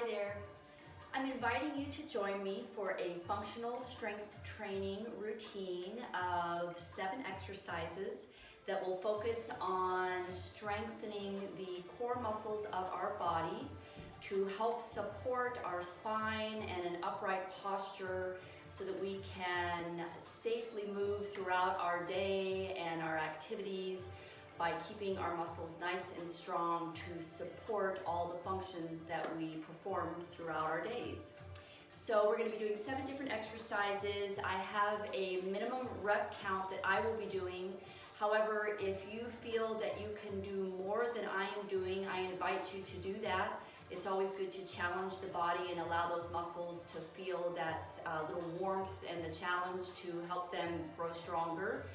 Hi there. I'm inviting you to join me for a functional strength training routine of 7 exercises that will focus on strengthening the core muscles of our body to help support our spine and an upright posture so that we can safely move throughout our day and our activities by keeping our muscles nice and strong to support all the functions that we perform throughout our days. So we're going to be doing 7 different exercises. I have a minimum rep count that I will be doing. However, if you feel that you can do more than I am doing, I invite you to do that. It's always good to challenge the body and allow those muscles to feel that little warmth and the challenge to help them grow stronger.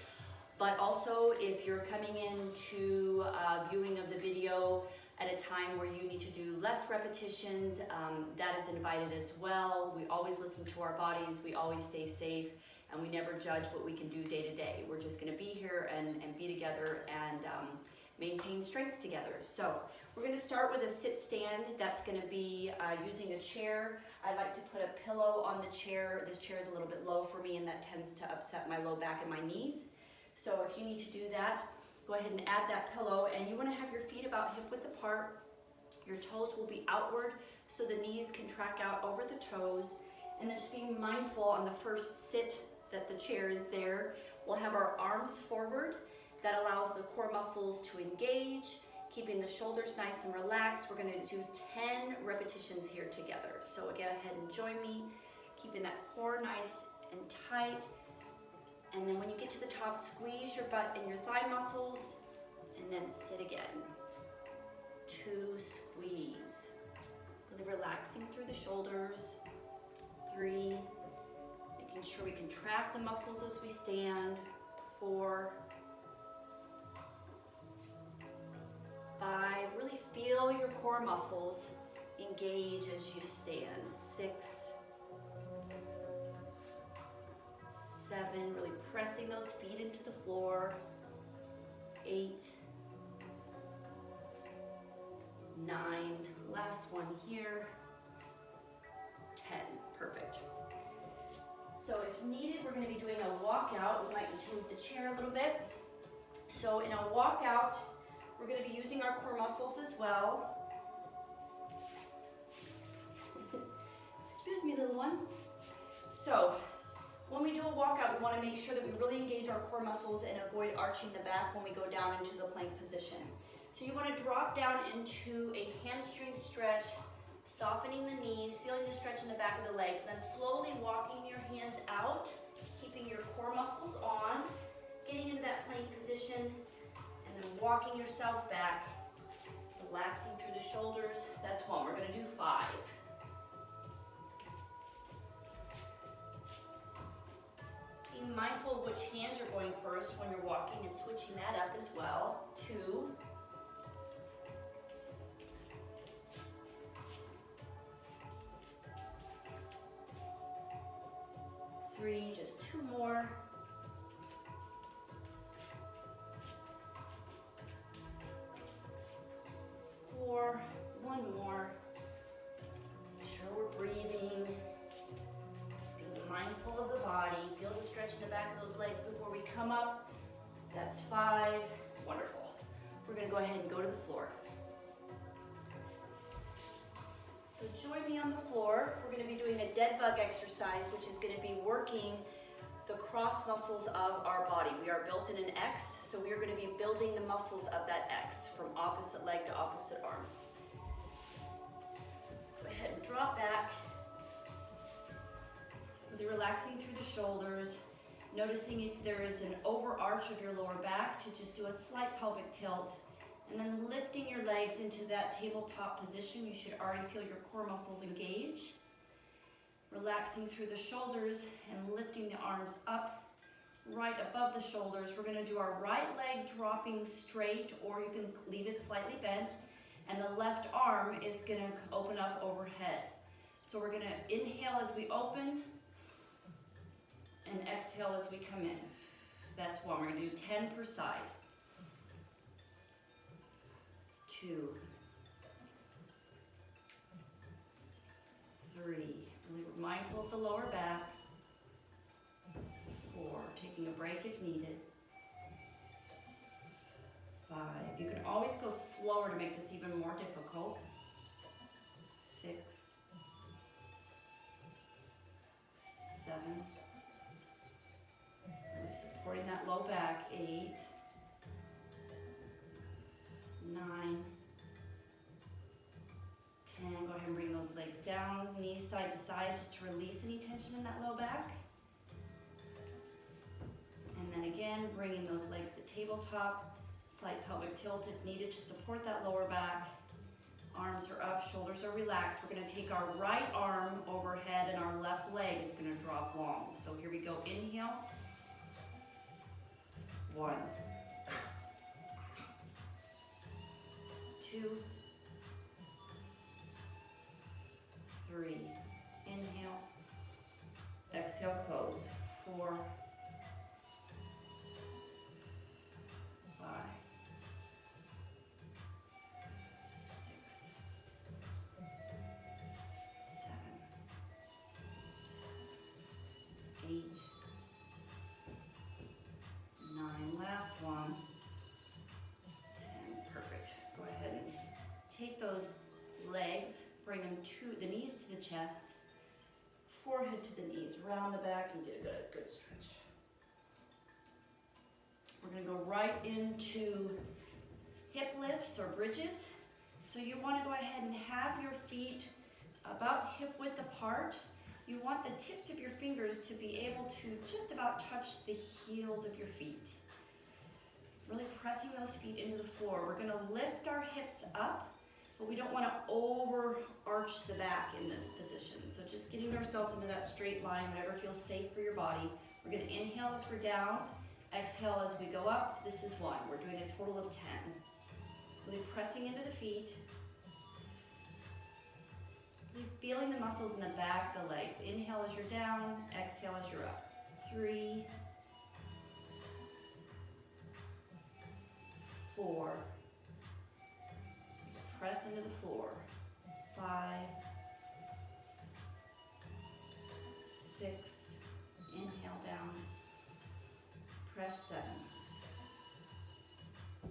But also, if you're coming into viewing of the video at a time where you need to do less repetitions, that is invited as well. We always listen to our bodies, we always stay safe, and we never judge what we can do day to day. We're just gonna be here and be together and maintain strength together. So we're gonna start with a sit stand. That's gonna be using a chair. I like to put a pillow on the chair. This chair is a little bit low for me and that tends to upset my low back and my knees. So if you need to do that, go ahead and add that pillow, and you want to have your feet about hip width apart. Your toes will be outward so the knees can track out over the toes, and then just being mindful on the first sit that the chair is there. We'll have our arms forward. That allows the core muscles to engage, keeping the shoulders nice and relaxed. We're going to do 10 repetitions here together. So go ahead and join me, keeping that core nice and tight. And then when you get to the top, squeeze your butt and your thigh muscles, and then sit again. 2, squeeze. Really relaxing through the shoulders. 3, making sure we can track the muscles as we stand. 4, 5, really feel your core muscles engage as you stand. 6, 7, really pressing those feet into the floor. 8, 9, last one here. 10, perfect. So if needed, we're going to be doing a walkout. We might need to move the chair a little bit. So in a walkout, we're going to be using our core muscles as well. Excuse me, little one. So when we do a walkout, we want to make sure that we really engage our core muscles and avoid arching the back when we go down into the plank position. So you want to drop down into a hamstring stretch, softening the knees, feeling the stretch in the back of the legs, and then slowly walking your hands out, keeping your core muscles on, getting into that plank position, and then walking yourself back, relaxing through the shoulders. That's 1. We're going to do 5. Being mindful of which hands are going first when you're walking and switching that up as well. 2. 3, just 2 more. 4, 1 more. Make sure we're breathing. Mindful of the body. Feel the stretch in the back of those legs before we come up. That's 5. Wonderful. We're going to go ahead and go to the floor. So join me on the floor. We're going to be doing a dead bug exercise, which is going to be working the cross muscles of our body. We are built in an X, so we are going to be building the muscles of that X from opposite leg to opposite arm. Go ahead and drop back. Relaxing through the shoulders, noticing if there is an overarch of your lower back to just do a slight pelvic tilt, and then lifting your legs into that tabletop position. You should already feel your core muscles engage. Relaxing through the shoulders and lifting the arms up right above the shoulders. We're going to do our right leg dropping straight, or you can leave it slightly bent, and the left arm is going to open up overhead. So we're going to inhale as we open, and exhale as we come in. That's 1. We're going to do 10 per side. 2, break if needed. 5. You can always go slower to make this even more difficult. 6, 7. Really supporting that low back. 8, 9, 10. Go ahead and bring those legs down, knees side to side, just to release any tension in that low back. And then again, bringing those legs to tabletop. Slight pelvic tilt if needed to support that lower back. Arms are up, shoulders are relaxed. We're going to take our right arm overhead and our left leg is going to drop long. So here we go. Inhale. 1, 2, 3. Inhale. Exhale, close. 4, 5, 6, 7, 8, 9. Last one. 10. Perfect. Go ahead and take those legs, bring them to the knees to the chest, forehead to the knees, round the back, and get a good stretch. We're going to go right into hip lifts or bridges. So you want to go ahead and have your feet about hip width apart. You want the tips of your fingers to be able to just about touch the heels of your feet. Really pressing those feet into the floor. We're going to lift our hips up, but we don't want to over arch the back in this position. So just getting ourselves into that straight line, whatever feels safe for your body. We're going to inhale as we're down, exhale as we go up. This is 1. We're doing a total of 10. Really pressing into the feet. Really feeling the muscles in the back of the legs. Inhale as you're down, exhale as you're up. 3, 4. Press into the floor. 5, 6. Inhale down. Press 7.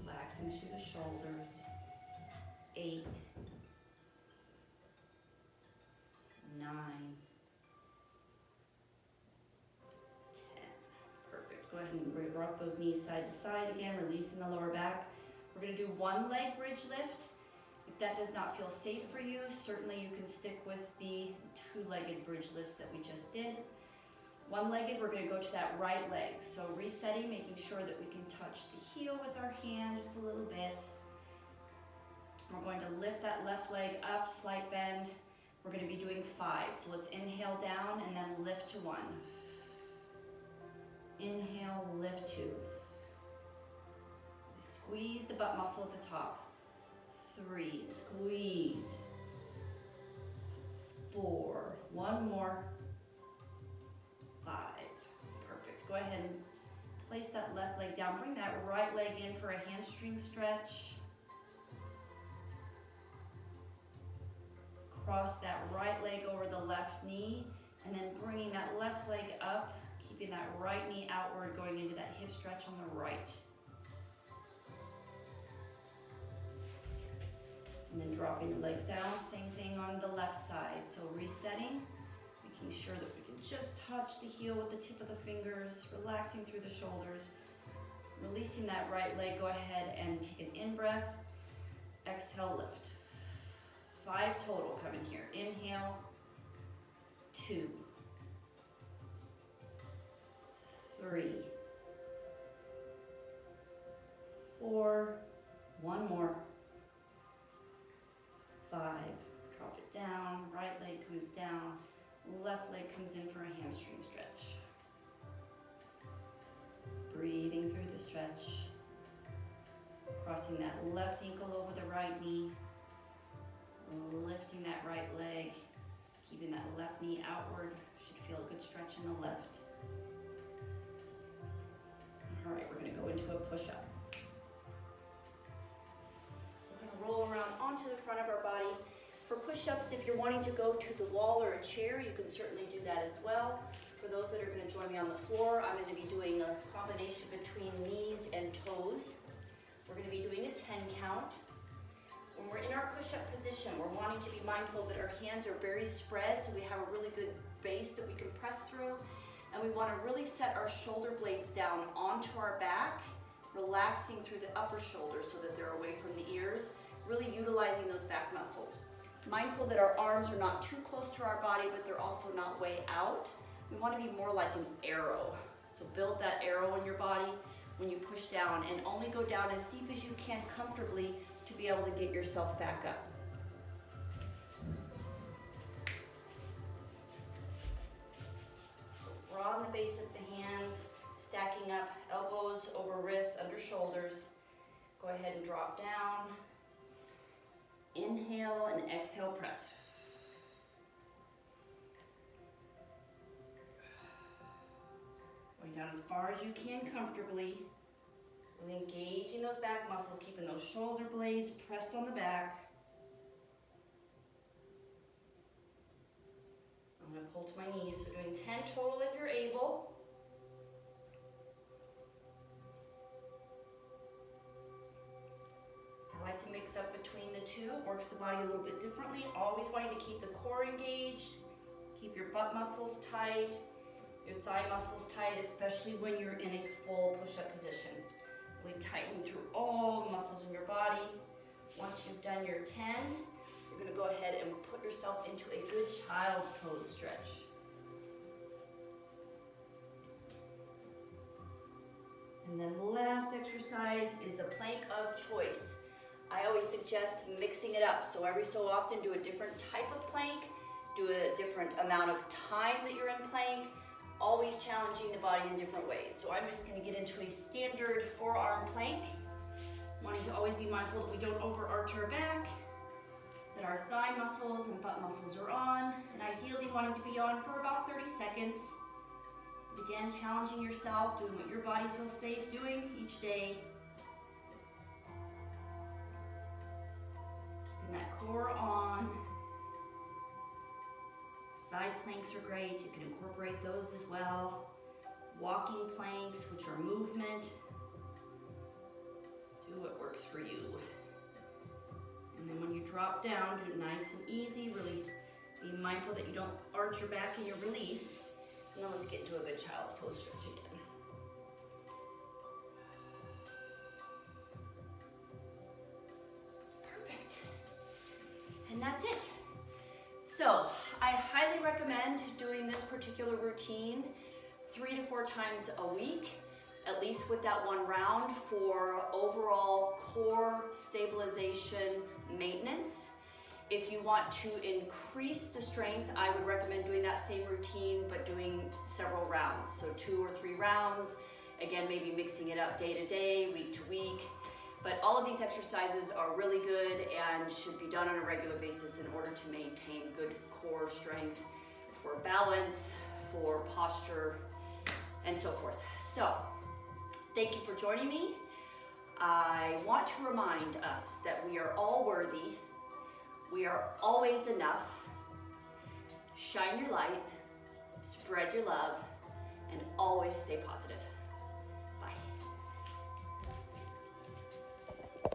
Relaxing through the shoulders. 8, 9, 10. Perfect. Go ahead and rock those knees side to side again, releasing the lower back. We're going to do one leg bridge lift. If that does not feel safe for you, certainly you can stick with the two-legged bridge lifts that we just did. One-legged, we're going to go to that right leg. So resetting, making sure that we can touch the heel with our hand just a little bit. We're going to lift that left leg up, slight bend. We're going to be doing 5. So let's inhale down and then lift to 1. Inhale, lift 2. Squeeze the butt muscle at the top. 3, squeeze. 4, 1 more. 5, perfect. Go ahead and place that left leg down. Bring that right leg in for a hamstring stretch. Cross that right leg over the left knee, and then bringing that left leg up, keeping that right knee outward, going into that hip stretch on the right. And then dropping the legs down, same thing on the left side. So resetting, making sure that we can just touch the heel with the tip of the fingers, relaxing through the shoulders, releasing that right leg. Go ahead and take an in-breath, exhale, lift. 5 total coming here. Inhale, 2, 3, 4, 1 more. 5, drop it down, right leg comes down, left leg comes in for a hamstring stretch. Breathing through the stretch, crossing that left ankle over the right knee, lifting that right leg, keeping that left knee outward. Should feel a good stretch in the left. All right, we're going to go into a push-up. Roll around onto the front of our body. For push-ups, if you're wanting to go to the wall or a chair, you can certainly do that as well. For those that are going to join me on the floor, I'm going to be doing a combination between knees and toes. We're going to be doing a 10 count. When we're in our push-up position, we're wanting to be mindful that our hands are very spread, so we have a really good base that we can press through. And we want to really set our shoulder blades down onto our back, relaxing through the upper shoulders so that they're away from the ears, really utilizing those back muscles. Mindful that our arms are not too close to our body, but they're also not way out. We want to be more like an arrow. So build that arrow in your body when you push down, and only go down as deep as you can comfortably to be able to get yourself back up. So broaden the base of the hands, stacking up elbows over wrists, under shoulders. Go ahead and drop down. Inhale and exhale, press. Going down as far as you can comfortably. Really engaging those back muscles, keeping those shoulder blades pressed on the back. I'm going to pull to my knees, so doing 10 total if you're able. I like to mix up between the two, works the body a little bit differently. Always wanting to keep the core engaged, keep your butt muscles tight, your thigh muscles tight, especially when you're in a full push-up position. Really tighten through all the muscles in your body. Once you've done your 10, you're going to go ahead and put yourself into a good child's pose stretch. And then the last exercise is a plank of choice. I always suggest mixing it up. So every so often do a different type of plank, do a different amount of time that you're in plank, always challenging the body in different ways. So I'm just going to get into a standard forearm plank, wanting to always be mindful that we don't overarch our back, that our thigh muscles and butt muscles are on, and ideally wanting to be on for about 30 seconds. But again, challenging yourself, doing what your body feels safe doing each day. Keeping that core on. Side planks are great, you can incorporate those as well. Walking planks, which are movement. Do what works for you. And then when you drop down, do it nice and easy. Really be mindful that you don't arch your back in your release. And then let's get into a good child's pose stretch again. Perfect. And that's it. So I highly recommend doing this particular routine 3 to 4 times a week, at least with that one round for overall core stabilization maintenance. If you want to increase the strength, I would recommend doing that same routine, but doing several rounds. So 2 or 3 rounds. Again, maybe mixing it up day to day, week to week. But all of these exercises are really good and should be done on a regular basis in order to maintain good core strength for balance, for posture, and so forth. So, thank you for joining me. I want to remind us that we are all worthy. We are always enough. Shine your light, spread your love, and always stay positive.